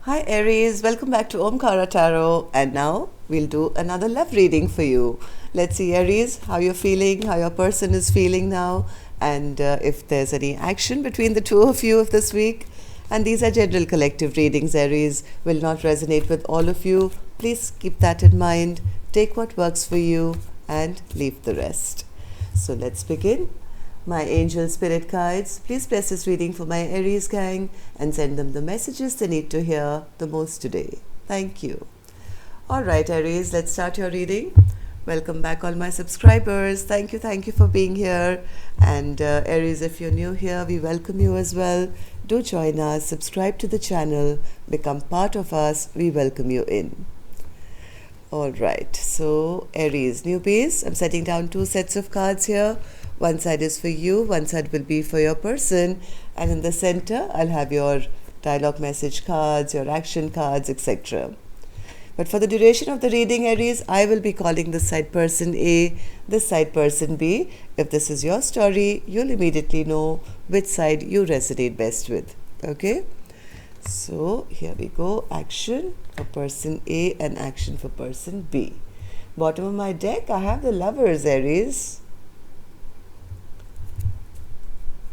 Hi Aries, welcome back to Omkara Tarot, and now we'll do another love reading for you. Let's see Aries, how you're feeling, how your person is feeling now, and if there's any action between the two of you of this week. And these are general collective readings, Aries, will not resonate with all of you. Please keep that in mind. Take what works for you and leave the rest. So let's begin. My angel spirit guides, please bless this reading for my Aries gang and send them the messages they need to hear the most today. Thank you. Alright Aries, let's start your reading. Welcome back all my subscribers. Thank you for being here. And Aries, if you're new here, we welcome you as well. Do join us, subscribe to the channel, become part of us. We welcome you in. Alright, so Aries, newbies, I'm setting down two sets of cards here. One side is for you, one side will be for your person, and in the center I'll have your dialogue message cards, your action cards, etc. But for the duration of the reading, Aries, I will be calling this side person A, this side person B. If this is your story, you'll immediately know which side you resonate best with. Okay? So here we go. Action for person A and action for person B. Bottom of my deck, I have the Lovers, Aries.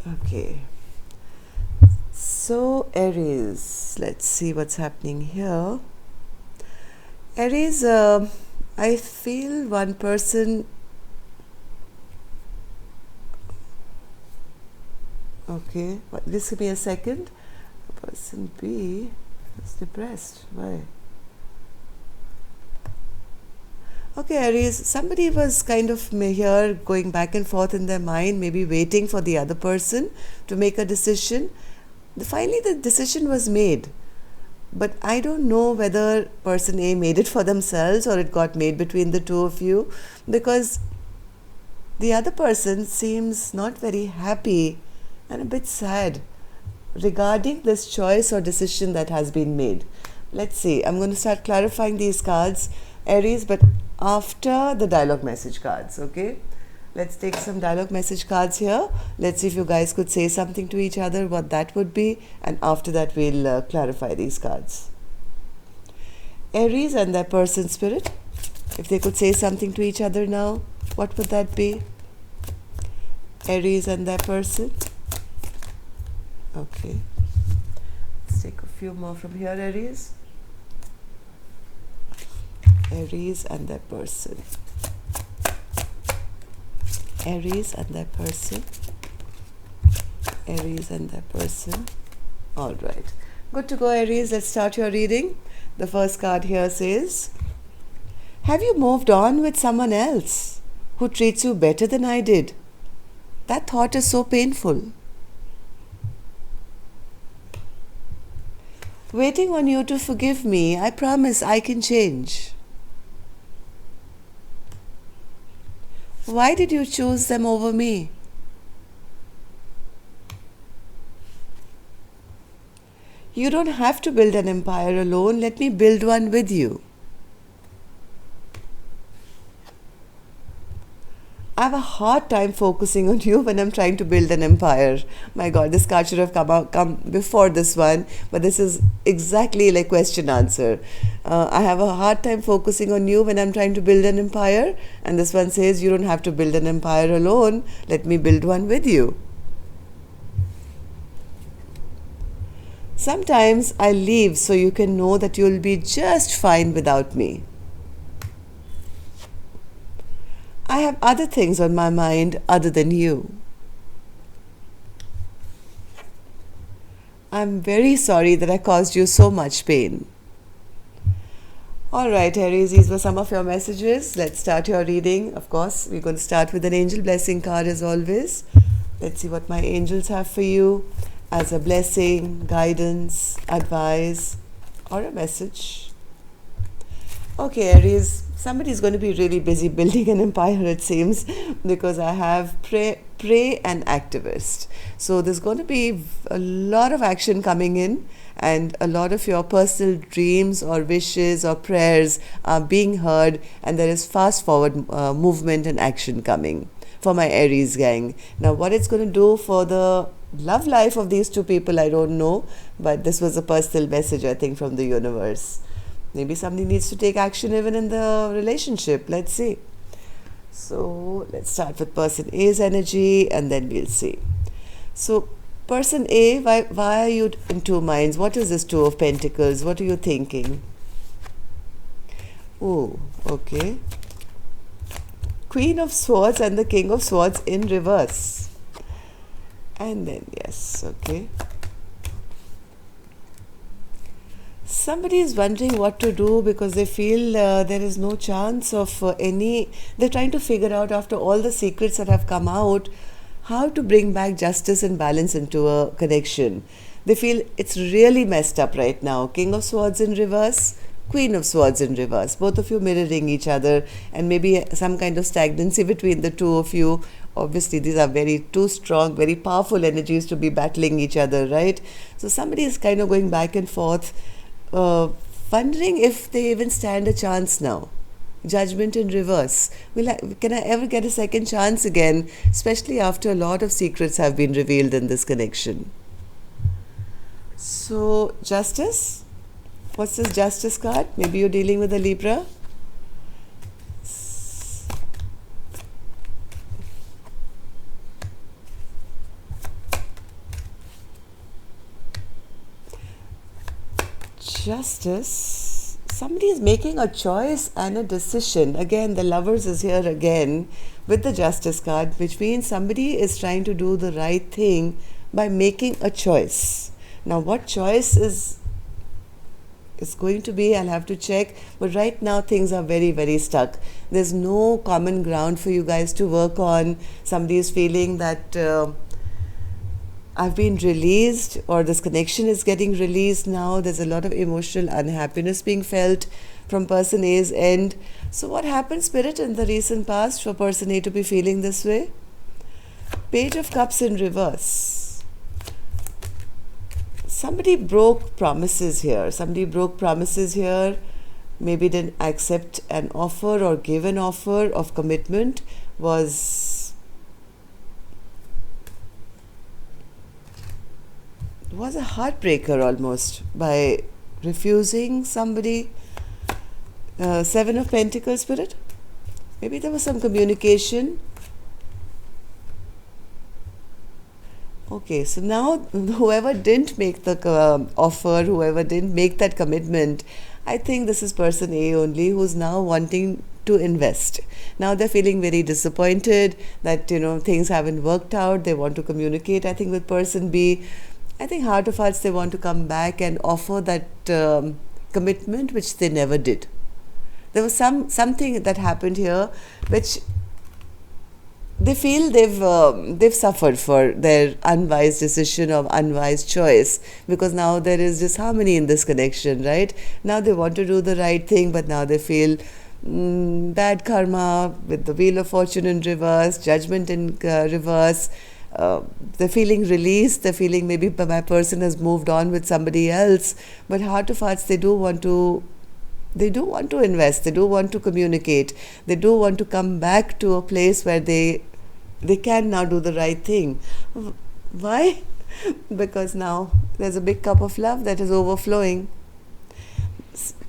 Okay. So Aries, let's see what's happening here. Aries, I feel one person. Okay, just give me a second. Person B is depressed. Why? Okay, Aries, somebody was kind of here going back and forth in their mind, maybe waiting for the other person to make a decision. Finally, the decision was made. But I don't know whether person A made it for themselves or it got made between the two of you, because the other person seems not very happy and a bit sad regarding this choice or decision that has been made. Let's see. I'm going to start clarifying these cards, Aries, but after the dialogue message cards, okay? Let's take some dialogue message cards here. Let's see if you guys could say something to each other, what that would be, and after that we'll clarify these cards. Aries and their person spirit, if they could say something to each other now, what would that be? Aries and their person. Okay. Let's take a few more from here, Aries. Aries and their person. Aries and their person. Aries and their person. All right. Good to go, Aries. Let's start your reading. The first card here says, have you moved on with someone else who treats you better than I did? That thought is so painful. Waiting on you to forgive me, I promise I can change. Why did you choose them over me? You don't have to build an empire alone. Let me build one with you. I have a hard time focusing on you when I'm trying to build an empire. My God, this card should have come before this one, but this is exactly like question answer. I have a hard time focusing on you when I'm trying to build an empire, and this one says you don't have to build an empire alone. Let me build one with you. Sometimes I leave so you can know that you'll be just fine without me. I have other things on my mind other than you. I'm very sorry that I caused you so much pain. Alright, Aries, these were some of your messages. Let's start your reading. Of course, we're going to start with an angel blessing card as always. Let's see what my angels have for you as a blessing, guidance, advice, or a message. Okay, Aries, somebody's going to be really busy building an empire, it seems, because I have prey and activist. So there's going to be a lot of action coming in, and a lot of your personal dreams or wishes or prayers are being heard, and there is fast forward movement and action coming for my Aries gang. Now, what it's going to do for the love life of these two people, I don't know, but this was a personal message, I think, from the universe. Maybe somebody needs to take action even in the relationship. Let's see. So, let's start with person A's energy and then we'll see. So, person A, why are you in two minds? What is this Two of Pentacles? What are you thinking? Oh, okay. Queen of Swords and the King of Swords in reverse. And then, yes, okay. Somebody is wondering what to do because they feel there is no chance of any. They're trying to figure out, after all the secrets that have come out, how to bring back justice and balance into a connection. They feel it's really messed up right now. King of Swords in reverse, Queen of Swords in reverse. Both of you mirroring each other, and maybe some kind of stagnancy between the two of you. Obviously, these are two strong, very powerful energies to be battling each other, right? So somebody is kind of going back and forth, wondering if they even stand a chance now. Judgment in reverse. Can I ever get a second chance again, especially after a lot of secrets have been revealed in this connection? So, Justice. What's this Justice card? Maybe you're dealing with a Libra. Justice. Somebody is making a choice and a decision. Again, the Lovers is here again with the Justice card, which means somebody is trying to do the right thing by making a choice. Now, what choice is going to be, I'll have to check. But right now, things are very, very stuck. There's no common ground for you guys to work on. Somebody is feeling that I've been released, or this connection is getting released now. There's a lot of emotional unhappiness being felt from person A's end. So what happened, Spirit, in the recent past for person A to be feeling this way? Page of Cups in reverse. Somebody broke promises here. Maybe didn't accept an offer or give an offer of commitment. Was a heartbreaker almost by refusing somebody. Seven of Pentacles, Spirit. Maybe there was some communication. Okay, so now whoever didn't make the offer, whoever didn't make that commitment, I think this is person A only who's now wanting to invest. Now they're feeling very disappointed that, things haven't worked out. They want to communicate, I think, with person B. I think heart of hearts, they want to come back and offer that commitment which they never did. There was something that happened here which they feel they've suffered for their unwise decision or unwise choice, because now there is disharmony in this connection, right? Now they want to do the right thing, but now they feel bad karma with the Wheel of Fortune in reverse, Judgment in reverse. They're feeling released. They're feeling maybe my person has moved on with somebody else. But heart of hearts, they do want to invest. They do want to communicate. They do want to come back to a place where they can now do the right thing. Why? Because now there's a big cup of love that is overflowing.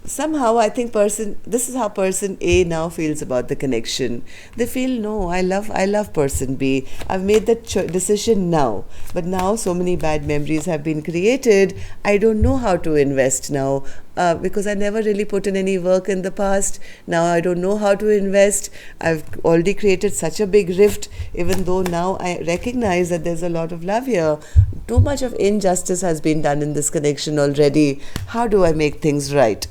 Somehow I think this is how person A now feels about the connection. They feel, no, I love person B. I've made that decision now, but now so many bad memories have been created. I don't know how to invest now because I never really put in any work in the past. Now I don't know how to invest. I've already created such a big rift, even though now I recognize that there's a lot of love here. Too much of injustice has been done in this connection already. How do I make things right?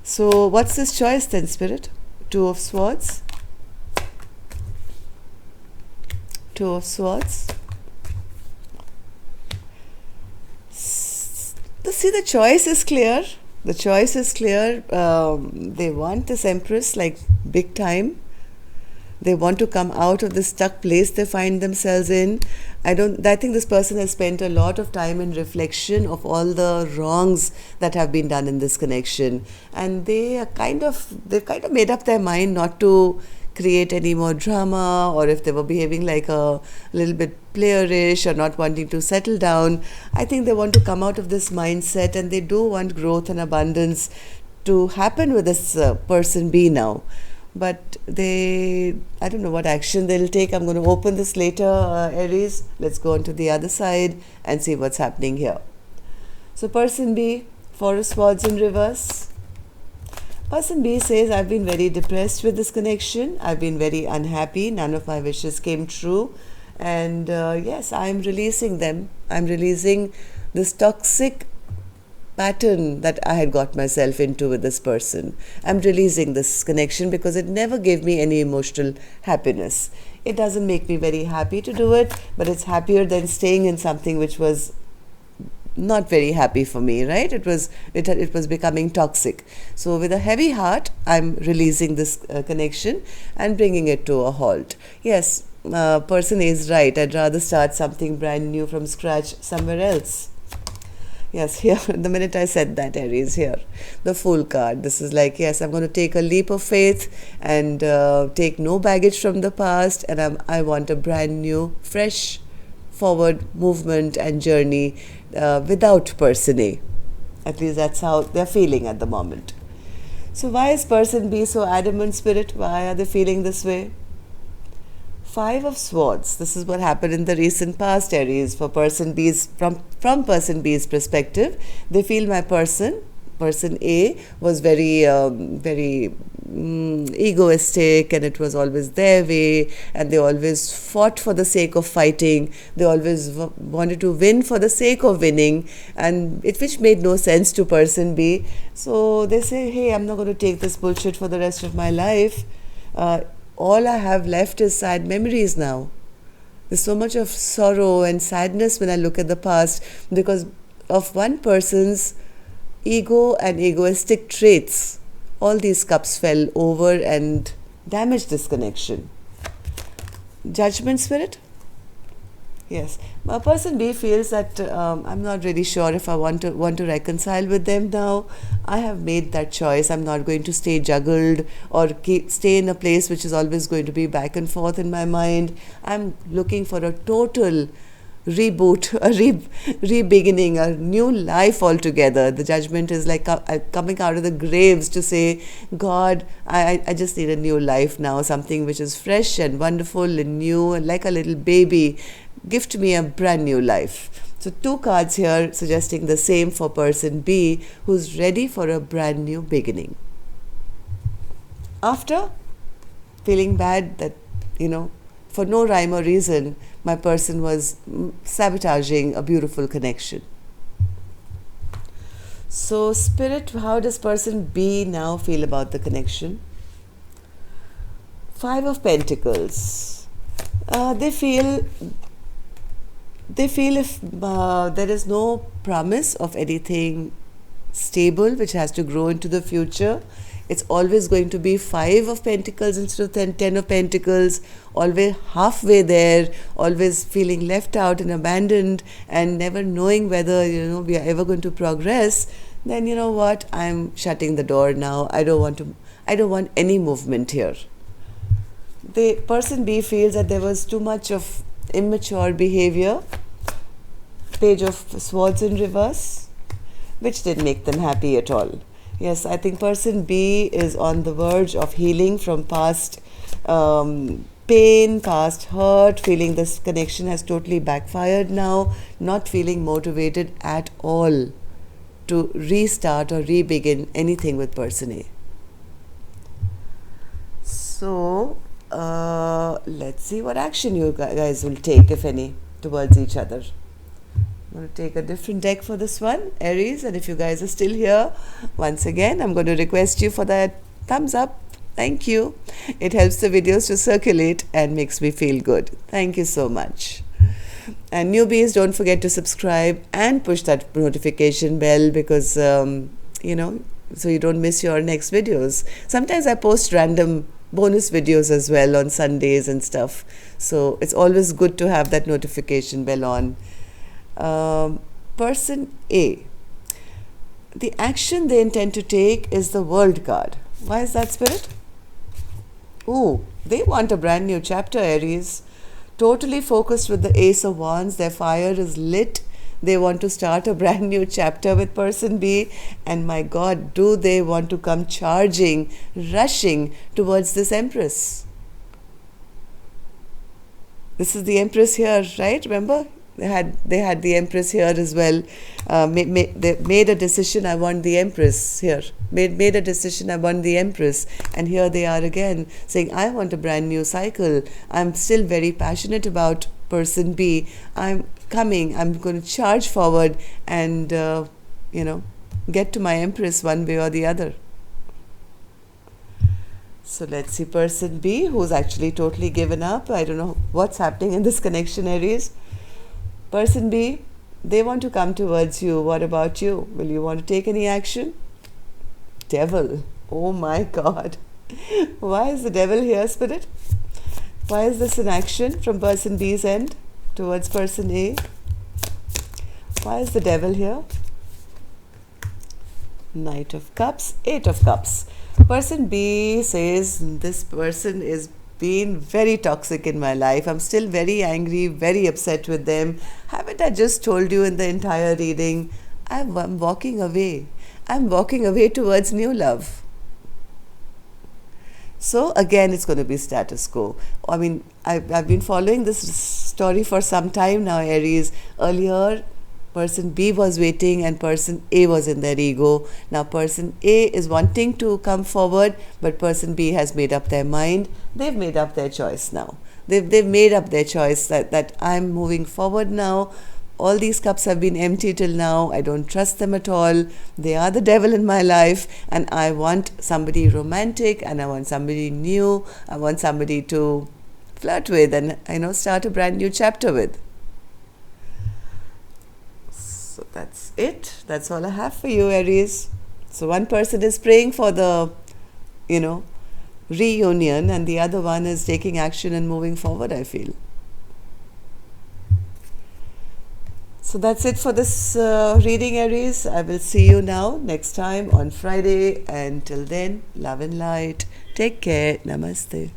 So what's this choice then, Spirit? Two of Swords. Two of Swords. See, the choice is clear. The choice is clear. They want this Empress like big time. They want to come out of the stuck place they find themselves in. I think this person has spent a lot of time in reflection of all the wrongs that have been done in this connection, and they've kind of made up their mind not to create any more drama, or if they were behaving like a little bit playerish or not wanting to settle down, I think they want to come out of this mindset, and they do want growth and abundance to happen with this person B now. But I don't know what action they'll take. I'm going to open this later, Aries. Let's go on to the other side and see what's happening here. So person B, Four of Swords in reverse. Person B says, I've been very depressed with this connection. I've been very unhappy. None of my wishes came true. And yes, I'm releasing them. I'm releasing this toxic pattern that I had got myself into with this person. I'm releasing this connection because it never gave me any emotional happiness. It doesn't make me very happy to do it, but it's happier than staying in something which was not very happy for me, right? It was becoming toxic. So with a heavy heart, I'm releasing this connection and bringing it to a halt. Yes, person A is right. I'd rather start something brand new from scratch somewhere else. Yes, here, the minute I said that, Aries, here, the Fool card. This is like, yes, I'm going to take a leap of faith and take no baggage from the past, and I want a brand new, fresh, forward movement and journey without person A. At least that's how they're feeling at the moment. So why is person B so adamant, Spirit? Why are they feeling this way? Five of Swords. This is what happened in the recent past, Aries. For person B's, from person B's perspective, they feel my person A, was very egoistic, and it was always their way, and they always fought for the sake of fighting. They always wanted to win for the sake of winning, and which made no sense to person B. So they say, hey, I'm not going to take this bullshit for the rest of my life. All I have left is sad memories now. There's so much of sorrow and sadness when I look at the past because of one person's ego and egoistic traits. All these cups fell over and damaged this connection. Judgment, Spirit? Yes. Person B feels that I'm not really sure if I want to reconcile with them now. I have made that choice. I'm not going to stay juggled or stay in a place which is always going to be back and forth in my mind. I'm looking for a total reboot, a re-beginning, a new life altogether. The Judgment is like coming out of the graves to say, God, I just need a new life now, something which is fresh and wonderful and new, and like a little baby. Gift me a brand new life. So two cards here suggesting the same for person B, who's ready for a brand new beginning. After feeling bad that, for no rhyme or reason, my person was sabotaging a beautiful connection. So Spirit, how does person B now feel about the connection? Five of Pentacles. They feel if there is no promise of anything stable which has to grow into the future, it's always going to be Five of Pentacles instead of 10 of Pentacles, always halfway there, always feeling left out and abandoned and never knowing whether we are ever going to progress. Then you know what, I'm shutting the door now. I don't want any movement here. The person B feels that there was too much of immature behavior, Page of Swords in reverse, which didn't make them happy at all. Yes, I think person B is on the verge of healing from past pain, past hurt, feeling this connection has totally backfired now, not feeling motivated at all to restart or re-begin anything with person A. So let's see what action you guys will take, if any, towards each other. I'm going to take a different deck for this one, Aries, and if you guys are still here, once again, I'm going to request you for that thumbs up. Thank you. It helps the videos to circulate and makes me feel good. Thank you so much. And newbies, don't forget to subscribe and push that notification bell because, so you don't miss your next videos. Sometimes I post random bonus videos as well on Sundays and stuff. So it's always good to have that notification bell on. Person A. The action they intend to take is the World card. Why is that, Spirit? Ooh, They want a brand new chapter, Aries. Totally focused with the Ace of Wands. Their fire is lit. They want to start a brand new chapter with person B. And my God, do they want to come charging, rushing towards this Empress? This is the Empress here, right? Remember? They had the Empress here as well. They made a decision, I want the Empress here. Made a decision, I want the Empress. And here they are again saying, I want a brand new cycle. I'm still very passionate about person B. I'm coming. I'm going to charge forward and, get to my Empress one way or the other. So let's see person B, who's actually totally given up. I don't know what's happening in this connection, Aries. Person B, they want to come towards you. What about you? Will you want to take any action? Devil. Oh my God. Why is the devil here, Spirit? Why is this an action from person B's end towards person A? Why is the devil here? Knight of Cups, Eight of Cups. Person B says, this person is been very toxic in my life. I'm still very angry, very upset with them. Haven't I just told you in the entire reading? I'm walking away. I'm walking away towards new love. So again, it's going to be status quo. I mean, I've been following this story for some time now, Aries. Earlier, person B was waiting and person A was in their ego. Now person A is wanting to come forward, but person B has made up their mind. They've made up their choice now. They've made up their choice that I'm moving forward now. All these cups have been empty till now. I don't trust them at all. They are the devil in my life, and I want somebody romantic, and I want somebody new. I want somebody to flirt with and start a brand new chapter with. So that's it. That's all I have for you, Aries. So one person is praying for the, reunion, and the other one is taking action and moving forward, I feel. So that's it for this reading, Aries. I will see you now next time on Friday. Until then, love and light. Take care. Namaste.